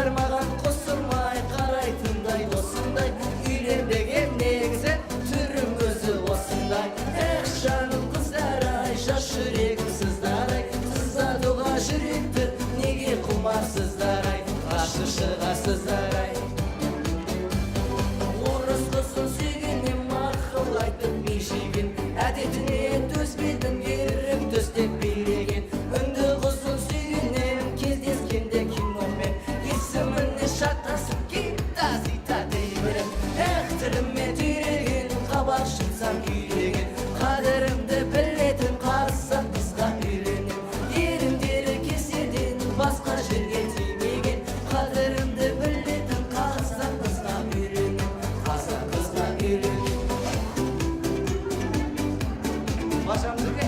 Barmağın qosulmay qaraytınday dosunday Üylənbegen negizə türüm özü osunday Şanıl kızlar ay şaşır egimsizlar ay Kızlar doğa jürüktür nege kumarsızlar ay Qarşı шығасыздар ay Орыс kızın sүйгенім арқыл айтып бейшеген Әдетіне төзбедім ерім төстеп билеген Үнді kızın sүйгенім кездескенде киномен Есіміне шатасып кита-зита дейберім тіліме түйреген қабақ шықсам күйреген Қадірімді білетін қарса қызға үйленем Ерімдері кеседен басқа жерге тимеген Қадірімді білетін қарса қызға үйленем Қаса қызға үйленем Башамдыке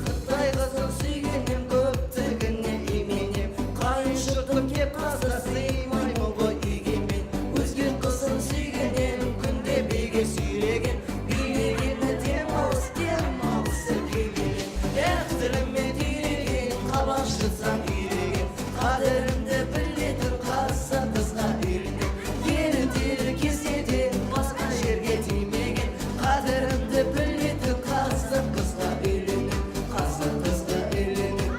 Қытай қызын сүйгенем көптігіне именем Қайыншыртып кеп қаса сыймаймын ғой үйге мен Өзге қызын сүйгенем күнде биге сүйреген Билегені демалыс келгенем тіліме түйреген қабақ шытсам үйреген Қадірімді білетін қарса қызға үйленем Еріндері кеседен басқа жерге тимеген Қадірімді білетін қарса қызға үйленем Қаса қызға үйленем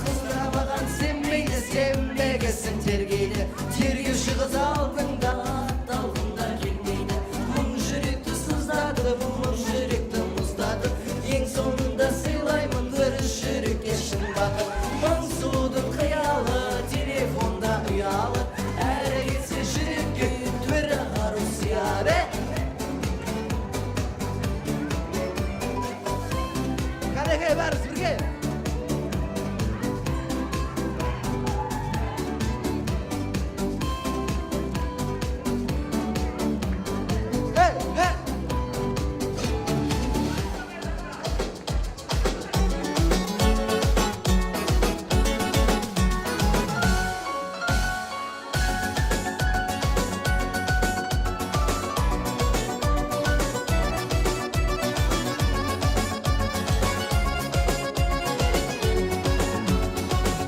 Қызға маған сенбейді сенбегесін тергейді Тергеуші қыз алдыңда атталғында келмейді Мың жүректі сыздады мың жүректі мұздады Ең соңында сыйлаймын бір жүрекке шын бақыт Мың сұлудың қиялы телефонда ұялы Әрі кетсе жүрекке төрі қару сияды Қанекей бәріміз бірге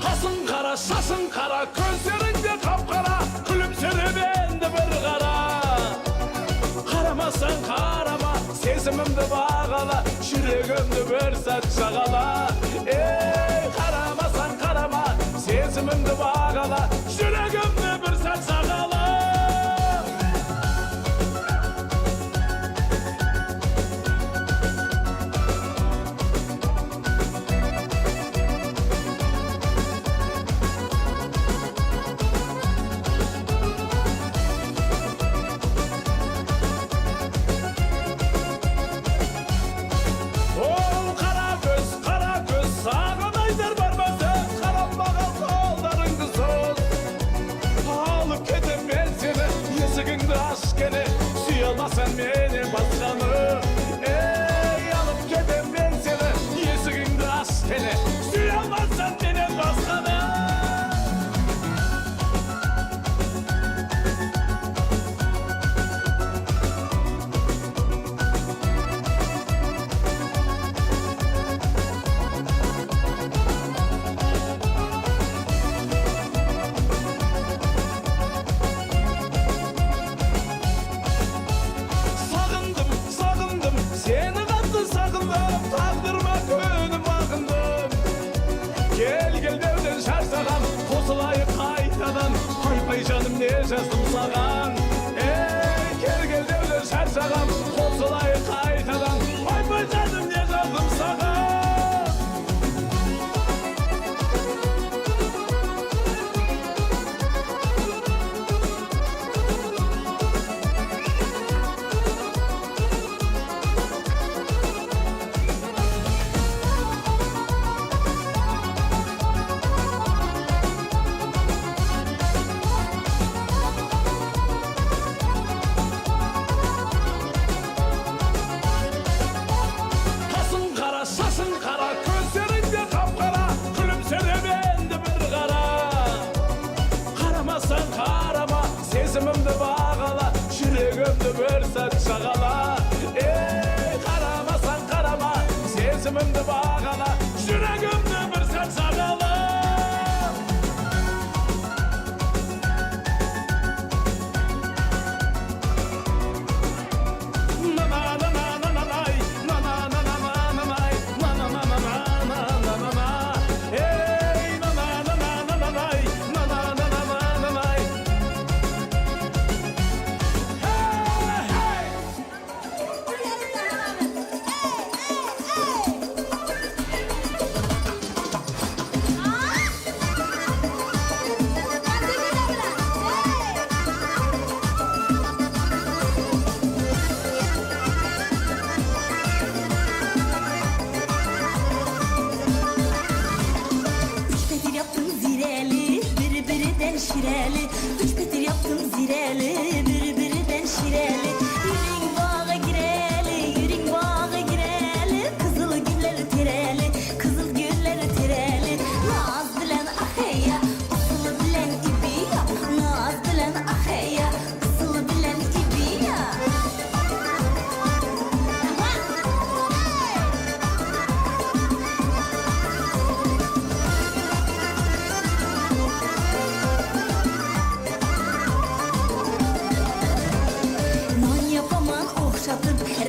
Қасың қара, шашың қара, көздеріңде қап-қара, күлімсіреп енді бір қара. Қарамасаң қарама, сезімімді бағала, жүрегімді бір сәт жағала. Ей, қарамасаң қарама, сезімімді бағала, жүрегімді бір сәт жағала. Оу, қара көз, саған айдар бармасы, қарамаған қолдарыңды соз. Алып кетем мен сені, есігіңді ашкені, сүйе алмасаң менен басқаны. Ей, алып кетем мен сені, есігіңді ашкені, сүйе алмасаң менен басқаны. Сағындым, сені қатты сағындым, тағдырыма көніп бағындым. Кел деуден шаршағам, қосылайық қайтадан, қайпай жаным не жаздым саған. Ей, кел деуден шаршағам, қосылайық қайтадан, қайпай жаным не жаздым саған. sağala. Ey karamasan karama, sezimimdi bağala, yüreğimdi bir sen sağala. Şireli, üç petir yaptım zireli, birbirinden şireli. Yüreğin bağa gireli, yüreğin bağa gireli. Kızıl gülleri tereli, kızıl gülleri tereli. Naz bilen aheyya, ısılı bilen ibiya. Naz bilen aheyya, ısılı bilen ibiya.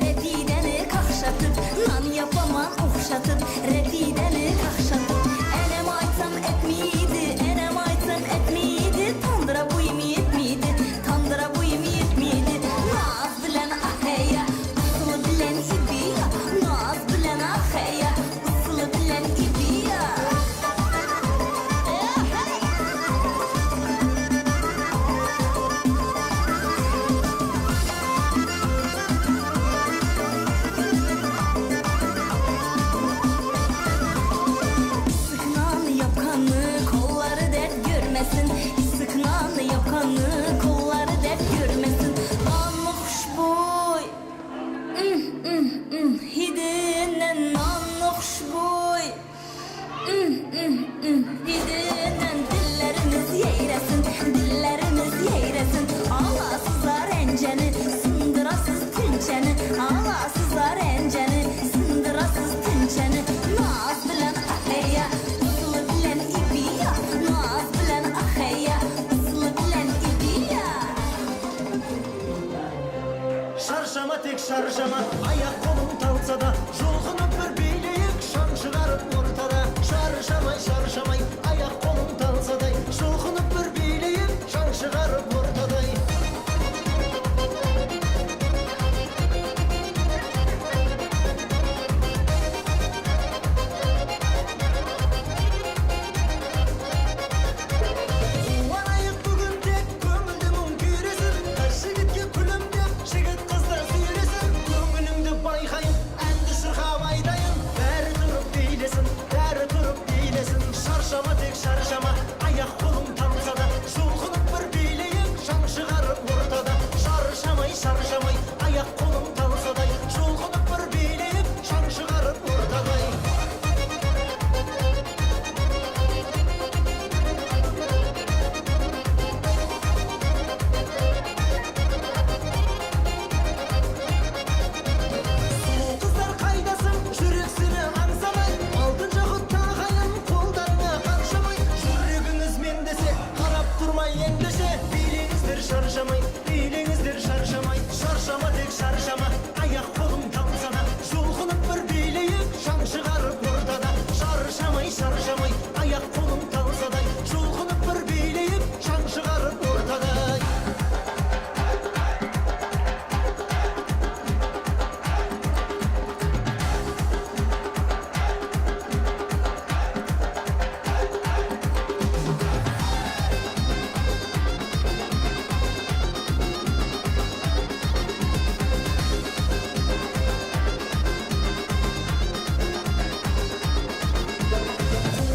Repideni kakşatıp, nan yapaman okşatıp, repideni kakşatıp. Enem aytsam etmiydi, enem aytsam etmiydi. Tandıra buyum yetmiydi, tandıra buyum yetmiydi. Naz bilen aheyya, ısılı bilen ibiya. Naz bilen aheyya, ısılı bilen ibiya. Sıknan yakanı kolları dert görmesin. Nanlı kuşboy, hidinen nanlı kuşboy, hidinen dilleriniz yeyresin, dilleriniz yeyresin. Ağlasızlar enceni, sındırasız tünçeni. Ağlasızlar enceni, sındırasız tünçeni. Naz bilen aheyya, ısılı bilen ibiya. Naz bilen aheyya, ısılı bilen ibiya. Şarşama tek şarşama, ayak kolum talsa da Julğunup bir bileyik, şan çıkarıp ortada. Şarşamay şarşamay, ayak kolum talsa da Julğunup bir bileyik, şan çıkarıp ortada. Varayık bugün tek köngülümün küresin. Karşı gitke külüm dep, şigit kızlar süresin. Köngülümde bayhayım, endi şu havaydayım. Beri turup beylesin, beri turup beylesin. Şarşama tek şarşama, ayak kolum tansa da Julğunup bir bileyim, şan çıkarıp ortada. Şarşamay şarşamay, ayak kolum tansa da Julğunup bir bileyim, şan çıkarıp ortada. Sulu kızlar kaydasın, жүрексini аңсамай. Алтынша құт тағайын, қолдарыңа қаншамай. Жүрегіңіз мен десе, қарап тұрмай ендеше. Билеңіздер шаршамай, билеңіздер шаршамай. Шаршама тек шаршама, аяқ қолым талса да Julğunup bir билейік, шаң шығарып ортада. Шаршамай шаршамай, аяқ қолым талса да Julğunup bir билейік, шаң шығарып ортада.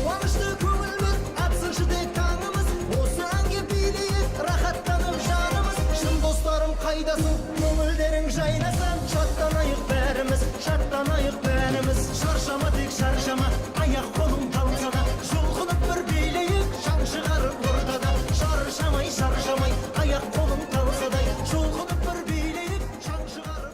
Қуанышты көңіл бір, атсыншы тек таңымыз. Осы әнге билейік, рахаттанып жанымыз. Шын достарым қайдасың, көңілдерің жайнасын. Шаттанайық бәріміз, шаттанайық бәріміз. Шаршама тек шаршама, аяқ қолың талса да Julğunup bir билейік, шаң шығарып ортада. Шаршамай шаршамай, аяқ қолың талса да Julğunup bir билейік, шаң шығарып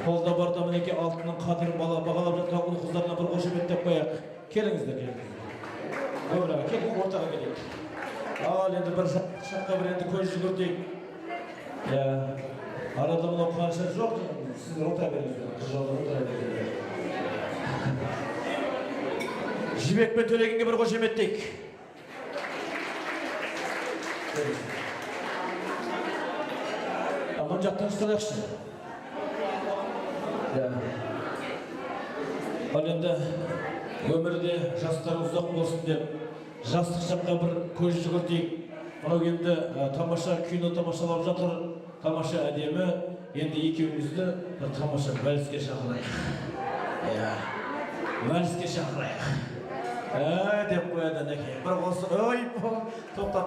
Қолда барда мінеке алтынның қадірін бағалап жатқан ұл қыздарына бір қошеметтеп қояйық. Келіңіздер, келіңіздер. Өмірәға, келің ортаға келейік. Ал енді бір шаққа бір енді көз жүгіртейік. Арада мынау қанша жоқ, сіздер отыра беріңіздер. Қыз жолда отыра беріңіздер. Жібек пен Төлегенге бір қошеметтейік. Аман жақтан ұсталайықшы. Ал енді өмірде жастар ұзақ болсын деп жастық шаққа бір көз жүгіртейік. Мынау енді тамаша кино тамашалап жатыр, тамаша әдемі. Енді екеумізді бір тамаша вальске шақырайық. Вальске шақырайық. Деп қояды әнеке. Бір қосы, ой, тоқта.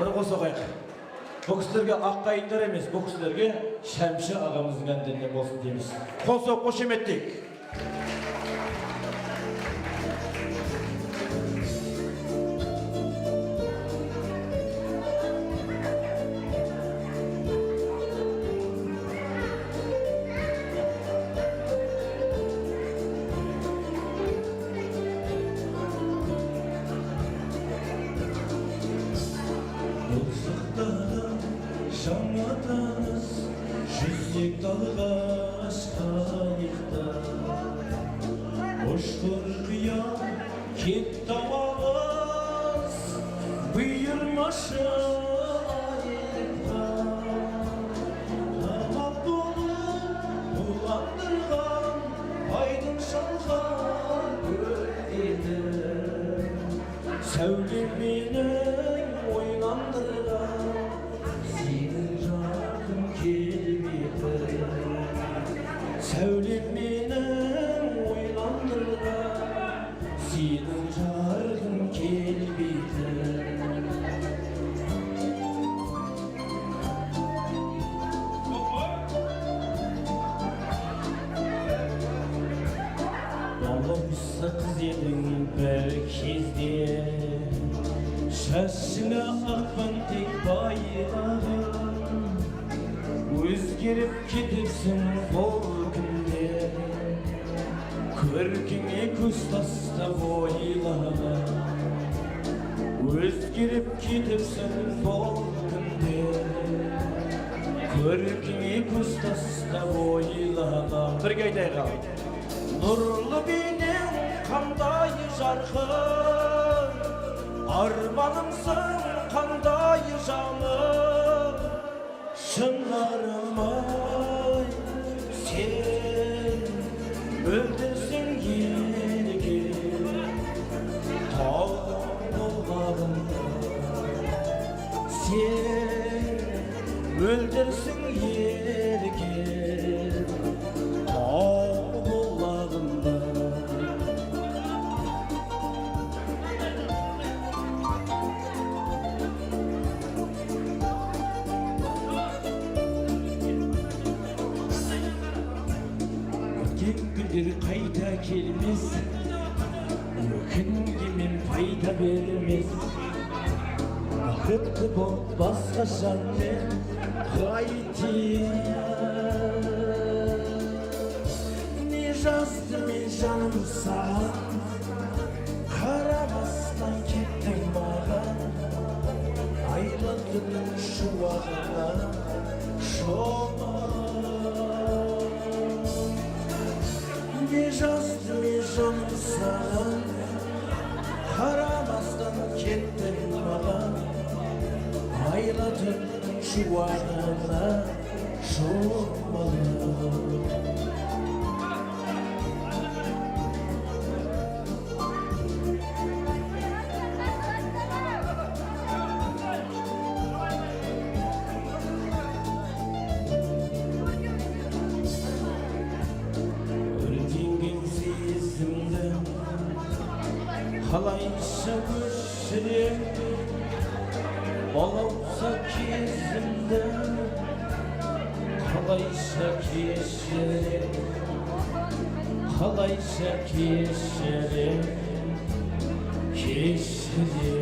Бір қосы қойық. Бұл кісілерге аққайындар емес, бұл кісілерге Шәмші ағамыздың әндерінен болсын дейміз. Қосып қошеметтейік. Şamatınız yüzük dalgaç kayıkta Hoştur kıyam kit damağız Bıyırmaşı ayıkta Amat dolu bulandırgan Aydın şanlar gölgede Sevgimini oynandırgan Sevdim benim oylandırgan Senin jargın kelbidi Olumsa kız yedin bir kezde Şaşına akban tek bayrağın Өзгеріп кетіпсің бұл күнде Көркіңе көз тастап ойлана өзгеріп кетіпсің сол күнде көркіңе көз тастап ойлана бірге айтайық нұрлы бейнең қандай жарқын арманымсың қандай жаным шынарым-ай сен мөлдірсің ерке тау болғағында сен мөлдірсің ерке тау болғағында күндер қайта келмес өкінгенмен пайда бермес бақытты болып басқа жанмен қайтейін не жазды мен жаным саған қарамастан кеттің маған айлы түннің шуағына шомып не жазды мен жаным саған қарамастан кеттің маған айлы түннің шуағына шомылып қалайша өшірем балауса кезімді қалайша кешірем кешірем